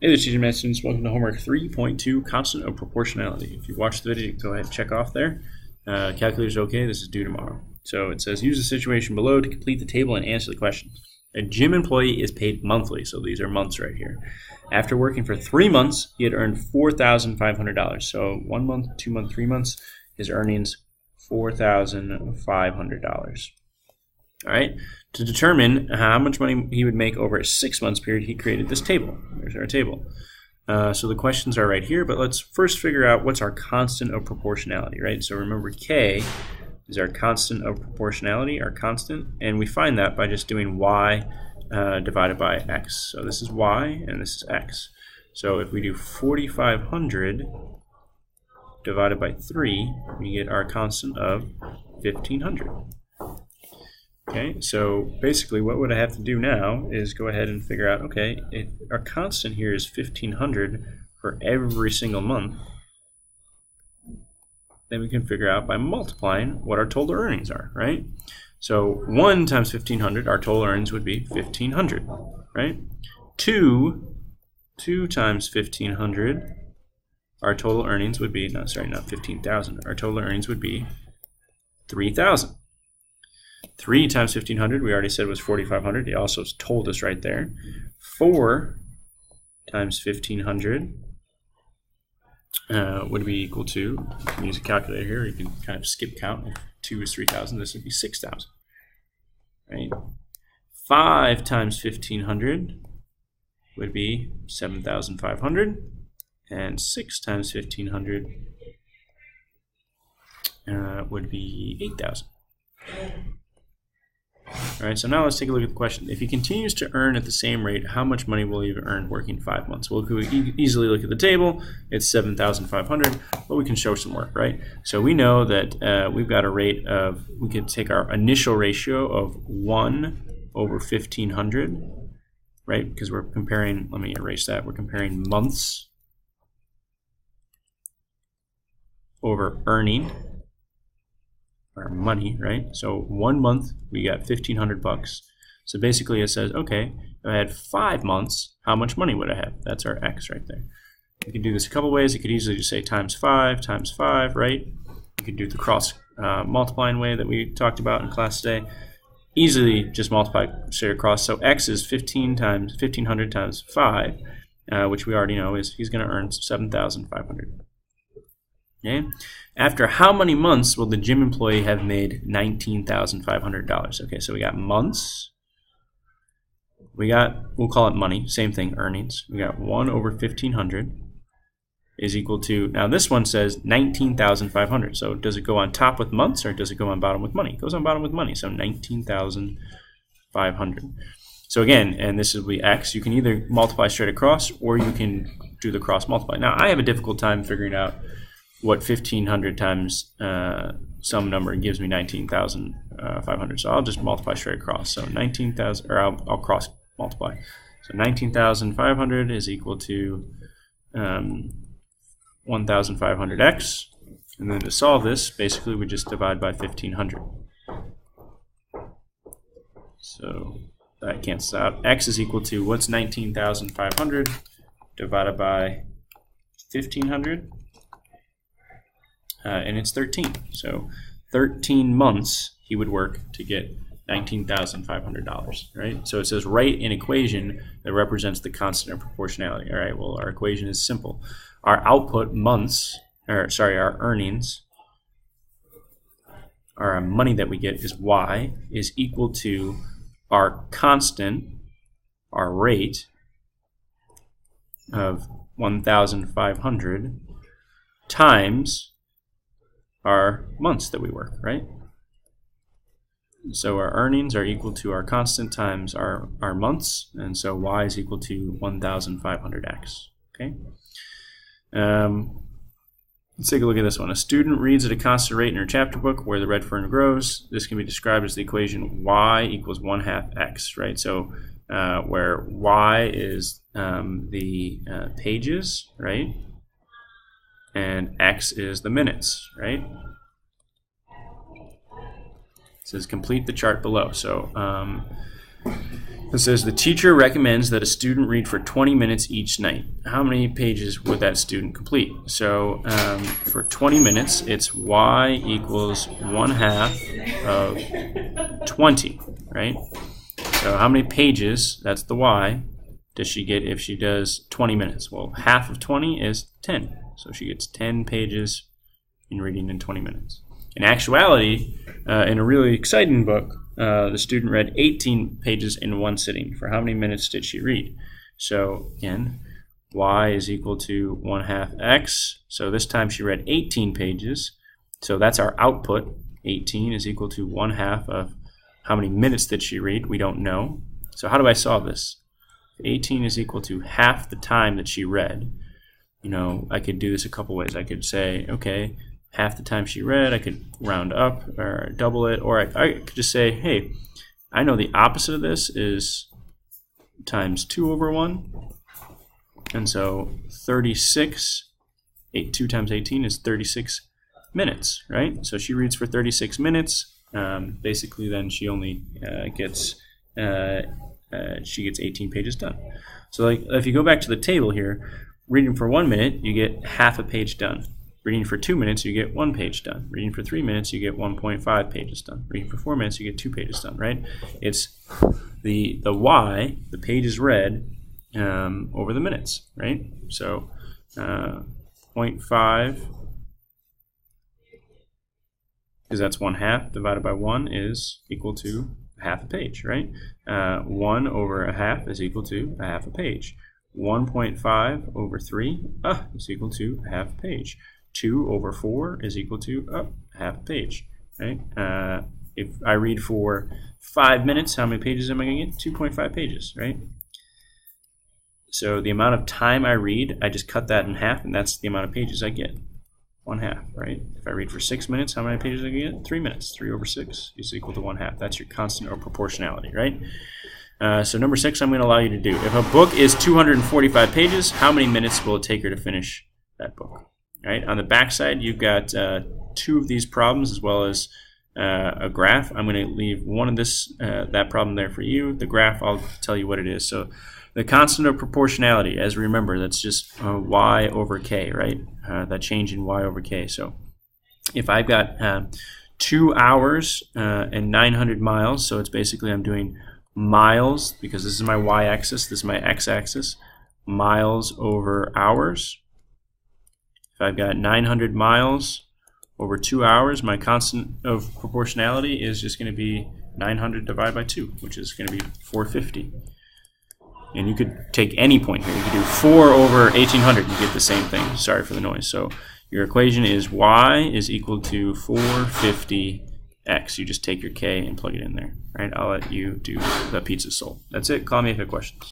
Hey there, teacher math students. Welcome to homework 3.2, constant of proportionality. If you watched the video, you can go ahead and check off there. Calculator's okay. This is due tomorrow. So it says, use the situation below to complete the table and answer the question. A gym employee is paid monthly, so these are months right here. After working for 3 months, he had earned $4,500. So 1 month, 2 months, 3 months, his earnings $4,500. All right. To determine how much money he would make over a 6 months period, he created this table. There's our table. So the questions are right here, but let's first figure out what's our constant of proportionality, right? So remember, K is our constant of proportionality, our constant, and we find that by just doing Y divided by X. So this is Y and this is X. So if we do 4,500 divided by 3, we get our constant of 1,500. Okay, so basically what would I have to do now is go ahead and figure out, okay, if our constant here is 1,500 for every single month, then we can figure out by multiplying what our total earnings are, right? So 1 times 1,500, our total earnings would be 1,500, right? 2 times 1,500, our total earnings would be, not 15,000, our total earnings would be 3,000. 3 times 1,500, we already said was 4,500. He also told us right there. 4 times 1,500 would be equal to, you can use a calculator here, you can kind of skip count. If 2 is 3,000, this would be 6,000. Right? 5 times 1,500 would be 7,500. And 6 times 1,500 would be 8,000. All right, so now let's take a look at the question. If he continues to earn at the same rate, how much money will he have earned working 5 months? Well, we can easily look at the table. It's 7,500, but we can show some work, right? So we know that we've got a rate of, we could take our initial ratio of 1 over 1,500, right? Because we're comparing, let me erase that, we're comparing months over earning, our money, right? So 1 month, we got 1,500 bucks. So basically it says, okay, if I had 5 months, how much money would I have? That's our X right there. You can do this a couple ways. You could easily just say times 5, right? You could do the cross multiplying way that we talked about in class today. Easily just multiply straight across. So X is 1,500 times 5, which we already know is he's going to earn 7,500. Okay. After how many months will the gym employee have made $19,500? Okay, so we got months. We'll call it money, same thing, earnings. We got 1 over 1,500 is equal to, now this one says 19,500. So does it go on top with months or does it go on bottom with money? It goes on bottom with money, so 19,500. So again, and this will be X, you can either multiply straight across or you can do the cross multiply. Now I have a difficult time figuring out what 1,500 times some number gives me 19,500. So I'll just multiply straight across. So 19,000, or I'll cross multiply. So 19,500 is equal to 1,500x. And then to solve this, basically we just divide by 1,500. So that cancels out. X is equal to, what's 19,500 divided by 1,500? And it's 13. So 13 months he would work to get $19,500, right? So it says write an equation that represents the constant of proportionality. All right, well, our equation is simple. Our output months, our earnings, our money that we get is Y is equal to our constant, our rate of 1,500 times our months that we work, right? So our earnings are equal to our constant times our months, and so Y is equal to 1,500x, okay? Let's take a look at this one. A student reads at a constant rate in her chapter book where the red fern grows. This can be described as the equation Y equals 1/2 X, right? So where Y is the pages, right? And X is the minutes, right? It says complete the chart below. So It says the teacher recommends that a student read for 20 minutes each night. How many pages would that student complete? So for 20 minutes, it's y equals 1/2 of 20, right? So how many pages, that's the y, does she get if she does 20 minutes? Well, half of 20 is 10. So she gets 10 pages in reading in 20 minutes. In actuality, in a really exciting book, the student read 18 pages in one sitting. For how many minutes did she read? So again, y is equal to 1/2 x. So this time she read 18 pages. So that's our output. 18 is equal to 1/2 of how many minutes did she read? We don't know. So how do I solve this? 18 is equal to half the time that she read. You know, I could do this a couple ways. I could say, okay, half the time she read, I could round up or double it, or I could just say, hey, I know the opposite of this is times 2/1, and so 36, 2 times 18 is 36 minutes, right? So she reads for 36 minutes. Basically, then she only gets 18 pages done. So like, if you go back to the table here, reading for 1 minute, you get half a page done. Reading for 2 minutes, you get 1 page done. Reading for 3 minutes, you get 1.5 pages done. Reading for 4 minutes, you get 2 pages done, right? It's the y, the pages read, over the minutes, right? So 0.5, because that's 1/2 divided by 1 is equal to half a page, right? 1 over 1/2 is equal to 1/2 a page. 1.5 over 3 is equal to 1/2 a page. 2 over 4 is equal to 1/2 a page, right? If I read for 5 minutes, how many pages am I going to get? 2.5 pages, right? So the amount of time I read, I just cut that in half, and that's the amount of pages I get. 1/2, right? If I read for 6 minutes, how many pages am I going to get? 3 minutes. 3 over 6 is equal to 1/2. That's your constant or proportionality, right? So number 6, I'm going to allow you to do. If a book is 245 pages, how many minutes will it take her to finish that book? Right? On the back side, you've got 2 of these problems as well as a graph. I'm going to leave one of that problem there for you. The graph, I'll tell you what it is. So the constant of proportionality, as remember, that's just y over k, right? That change in y over k. So if I've got 2 hours and 900 miles, so it's basically I'm doing miles, because this is my y-axis, this is my x-axis, miles over hours. If I've got 900 miles over 2 hours, my constant of proportionality is just going to be 900 divided by 2, which is going to be 450. And you could take any point here. You could do 4 over 1800. You get the same thing. Sorry for the noise. So your equation is y is equal to 450x. You just take your k and plug it in there. Right? I'll let you do the pizza soul. That's it. Call me if you have questions.